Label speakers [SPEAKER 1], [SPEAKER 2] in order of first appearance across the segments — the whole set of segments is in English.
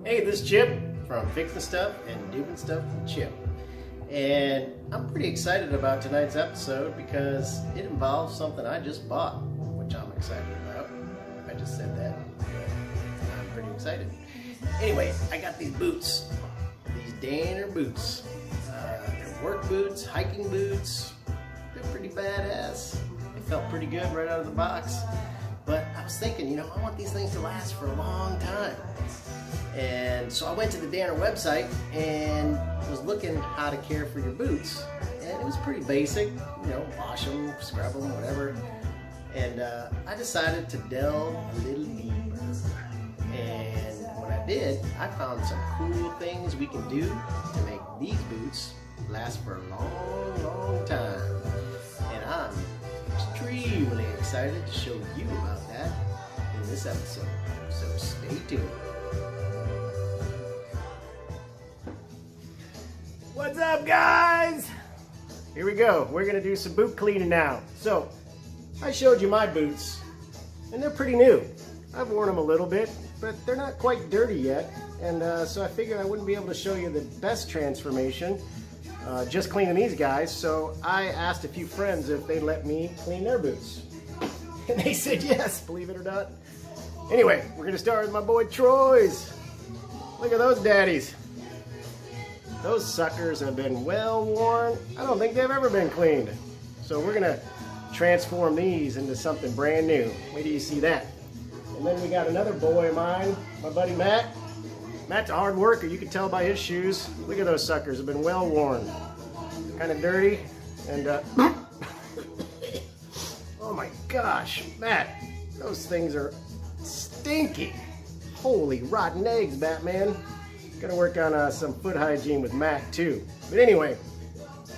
[SPEAKER 1] Hey, this is Chip from Fixin' Stuff and Doing Stuff with Chip. And I'm pretty excited about tonight's episode because it involves something I just bought, which I'm excited about. I just said that. I'm pretty excited. Anyway, I got these boots. These Danner boots. They're work boots, hiking boots. They're pretty badass. They felt pretty good right out of the box. But I was thinking, I want these things to last for a long time. And so I went to the Danner website and was looking how to care for your boots. And it was pretty basic, wash them, scrub them, whatever. And I decided to delve a little deeper. And when I did, I found some cool things we can do to make these boots last for a long, long time. And I'm extremely excited to show you about that in this episode. So stay tuned. What's up, guys? Here we go. We're gonna do some boot cleaning now. So I showed you my boots and they're pretty new. I've worn them a little bit, but they're not quite dirty yet. And so I figured I wouldn't be able to show you the best transformation just cleaning these guys. So I asked a few friends if they'd let me clean their boots. And they said yes, believe it or not. Anyway, we're gonna start with my boy Troy's. Look at those daddies. Those suckers have been well worn. I don't think they've ever been cleaned. So we're gonna transform these into something brand new. Wait till you see that. And then we got another boy of mine, my buddy Matt. Matt's a hard worker, you can tell by his shoes. Look at those suckers, have been well worn. Kind of dirty, and oh my gosh, Matt, those things are stinky. Holy rotten eggs, Batman. Gotta work on some foot hygiene with Matt too. But anyway,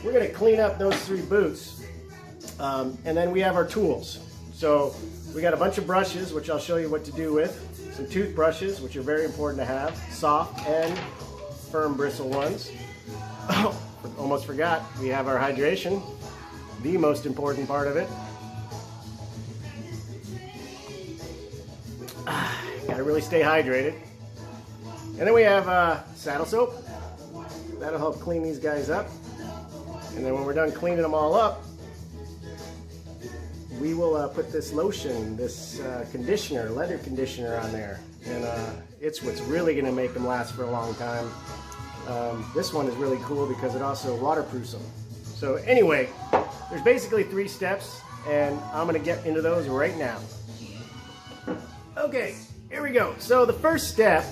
[SPEAKER 1] we're gonna clean up those three boots. And then we have our tools. So we got a bunch of brushes, which I'll show you what to do with. Some toothbrushes, which are very important to have. Soft and firm bristle ones. Oh, almost forgot, we have our hydration. The most important part of it. Gotta really stay hydrated. And then we have saddle soap. That'll help clean these guys up. And then when we're done cleaning them all up, we will put this lotion, this conditioner, leather conditioner on there. And it's what's really gonna make them last for a long time. This one is really cool because it also waterproofs them. So anyway, there's basically 3 steps and I'm gonna get into those right now. Okay, here we go. So the first step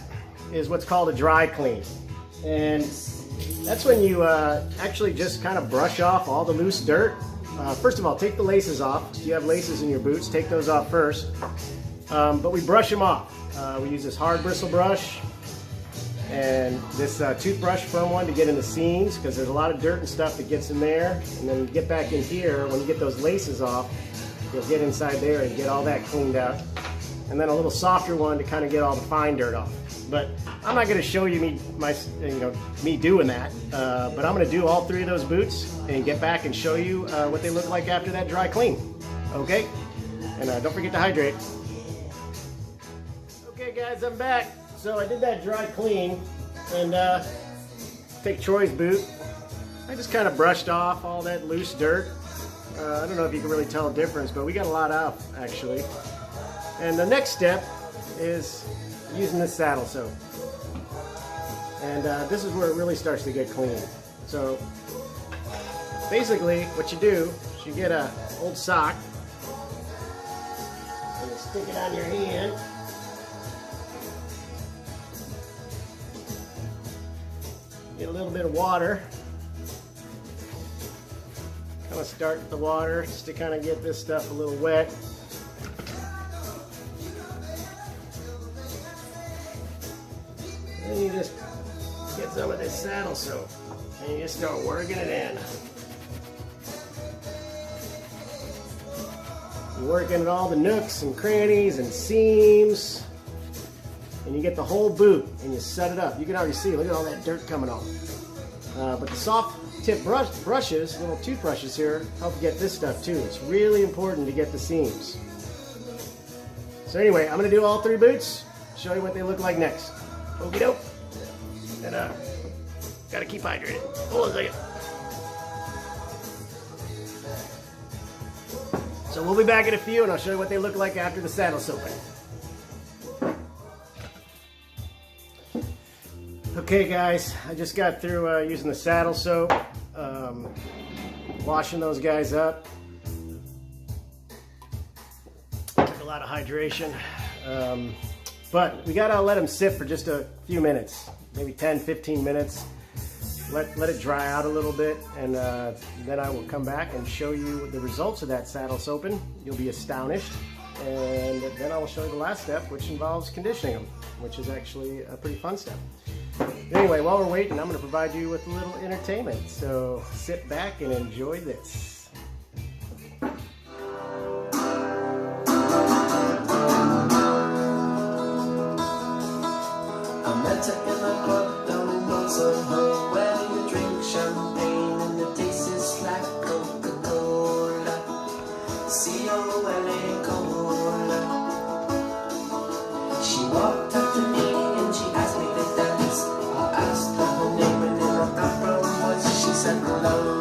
[SPEAKER 1] is what's called a dry clean. And that's when you actually just kind of brush off all the loose dirt. First of all, take the laces off. If you have laces in your boots, take those off first. But we brush them off. We use this hard bristle brush and this toothbrush, firm one, to get in the seams because there's a lot of dirt and stuff that gets in there. And then you get back in here, when you get those laces off, you'll get inside there and get all that cleaned out. And then a little softer one to kind of get all the fine dirt off. But I'm not going to show you me doing that. But I'm going to do all 3 of those boots and get back and show you what they look like after that dry clean. Okay? And don't forget to hydrate. Okay, guys, I'm back. So I did that dry clean, and take Troy's boot. I just kind of brushed off all that loose dirt. I don't know if you can really tell the difference, but we got a lot off actually. And the next step is using this saddle soap. And this is where it really starts to get clean. So basically what you do is you get an old sock and you stick it on your hand. Get a little bit of water. Kind of start with the water just to kind of get this stuff a little wet. Then you just get some of this saddle soap and you just start working it in. You're working at all the nooks and crannies and seams, and you get the whole boot and you set it up. You can already see, look at all that dirt coming off. But the soft tip brushes, little toothbrushes here, help get this stuff too. It's really important to get the seams. So anyway, I'm going to do all 3 boots, show you what they look like next. Okie doke. And gotta keep hydrated. Hold on a second. So we'll be back in a few, and I'll show you what they look like after the saddle soaping. Okay guys, I just got through using the saddle soap, washing those guys up. Took a lot of hydration, but we gotta let them sit for just a few minutes, maybe 10-15 minutes. Let it dry out a little bit, and then I will come back and show you the results of that saddle soaping. You'll be astonished. And then I will show you the last step, which involves conditioning them, which is actually a pretty fun step. Anyway, while we're waiting, I'm going to provide you with a little entertainment. So sit back and enjoy this.
[SPEAKER 2] I met her in a club down in North Soho, where you drink champagne and the taste is like Coca-Cola. C-O-L-A-Cola. She walked up to me and she asked me to dance. I asked her her name, and in a opera voice she said Lola.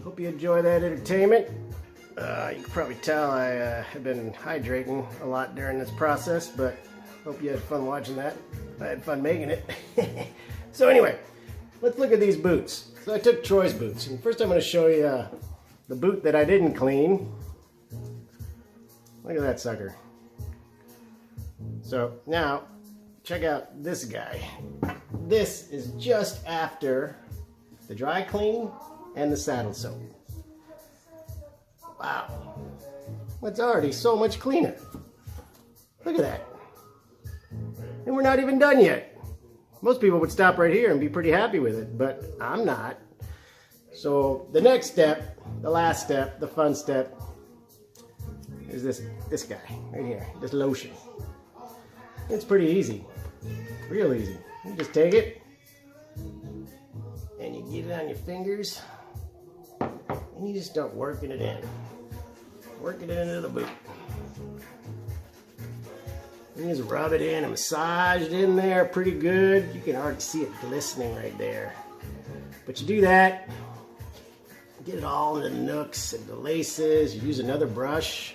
[SPEAKER 1] Hope you enjoy that entertainment. You can probably tell I have been hydrating a lot during this process, but hope you had fun watching that. I had fun making it. So anyway, let's look at these boots. So I took Troy's boots, and first I'm going to show you the boot that I didn't clean. Look at that sucker. So now, check out this guy. This is just after the dry clean and the saddle soap. Wow, it's already so much cleaner. Look at that. And we're not even done yet. Most people would stop right here and be pretty happy with it, but I'm not. So the next step, the last step, the fun step, is this guy right here, this lotion. It's pretty easy, real easy. You just take it and you get it on your fingers and you just start working it in. Working it into the boot. You just rub it in and massage it in there pretty good. You can already see it glistening right there. But you do that, get it all in the nooks and the laces. You use another brush,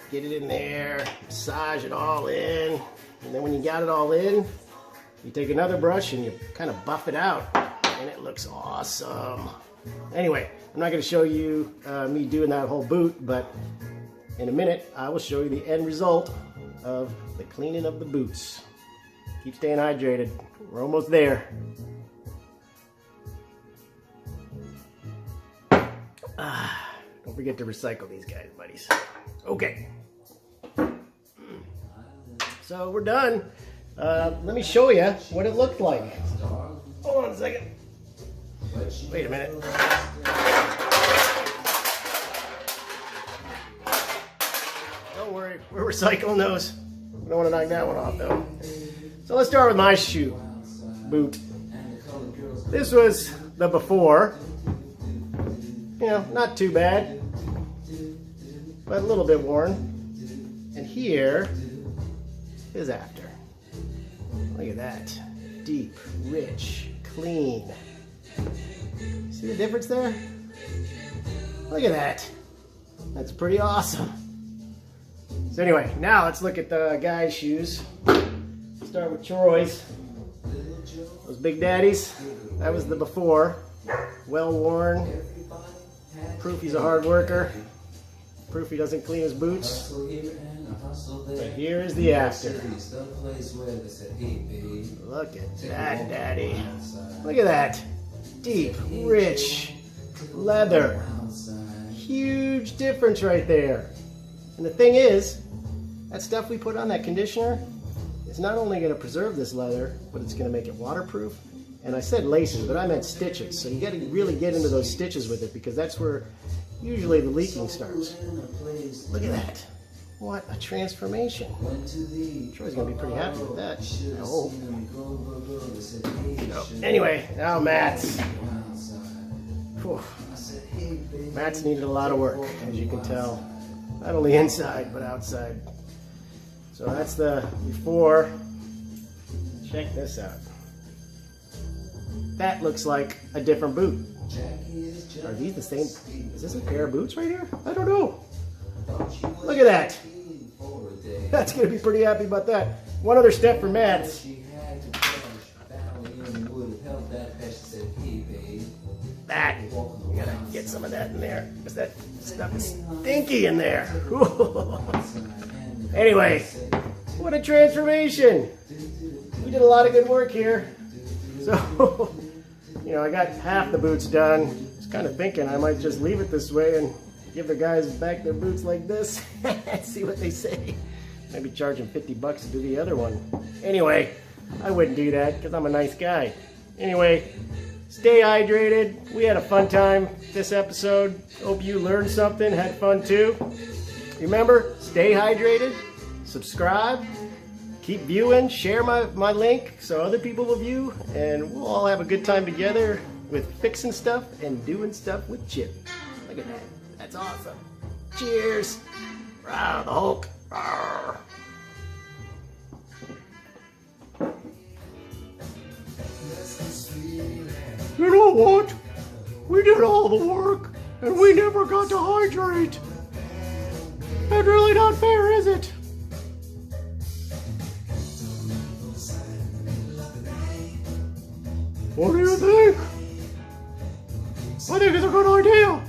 [SPEAKER 1] get it in there, massage it all in. And then when you got it all in, you take another brush and you kind of buff it out. And it looks awesome. Anyway, I'm not going to show you me doing that whole boot, but in a minute I will show you the end result of the cleaning of the boots. Keep staying hydrated. We're almost there. Don't forget to recycle these guys, buddies. Okay. So we're done. Let me show you what it looked like. Hold on a second. Wait a minute. Don't worry, we're recycling those. We don't want to knock that one off though. So let's start with my shoe boot. This was the before. You know, not too bad, but a little bit worn. And here is after. Look at that. Deep, rich, clean. See the difference there? Look at that. That's pretty awesome. So anyway, now let's look at the guy's shoes. Start with Troy's. Those Big Daddies. That was the before. Well worn. Proof he's a hard worker. Proof he doesn't clean his boots. But here is the after. Look at that, Daddy. Look at that. Deep, rich leather. Huge difference right there. And the thing is, that stuff we put on that conditioner is not only going to preserve this leather, but it's going to make it waterproof. And I said laces, but I meant stitches. So you got to really get into those stitches with it, because that's where usually the leaking starts. Look at that. What a transformation. Troy's going to be pretty happy with that. I hope. So, anyway, now Matt's. Whew. Matt's needed a lot of work, as you can tell. Not only inside, but outside. So that's the before. Check this out. That looks like a different boot. Are these the same? Is this a pair of boots right here? I don't know. Look at that. That's going to be pretty happy about that. One other step for Matt's. That. You gotta get some of that in there, because that stuff is stinky in there. Anyway, what a transformation. We did a lot of good work here. So, I got half the boots done. I was kind of thinking I might just leave it this way and give the guys back their boots like this. See what they say. Maybe charge them $50 to do the other one. Anyway, I wouldn't do that because I'm a nice guy. Anyway, stay hydrated. We had a fun time this episode. Hope you learned something, had fun too. Remember, stay hydrated, subscribe, keep viewing, share my link so other people will view, and we'll all have a good time together with fixing stuff and doing stuff with Chip. Look at that. That's awesome. Cheers. Rawr, the Hulk. Rawr. You know what? We did all the work, and we never got to hydrate. That's really not fair, is it? What do you think? I think it's a good idea.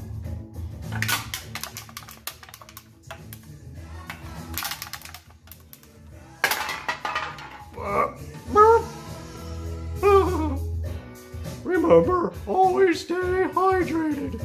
[SPEAKER 1] Remember, always stay hydrated.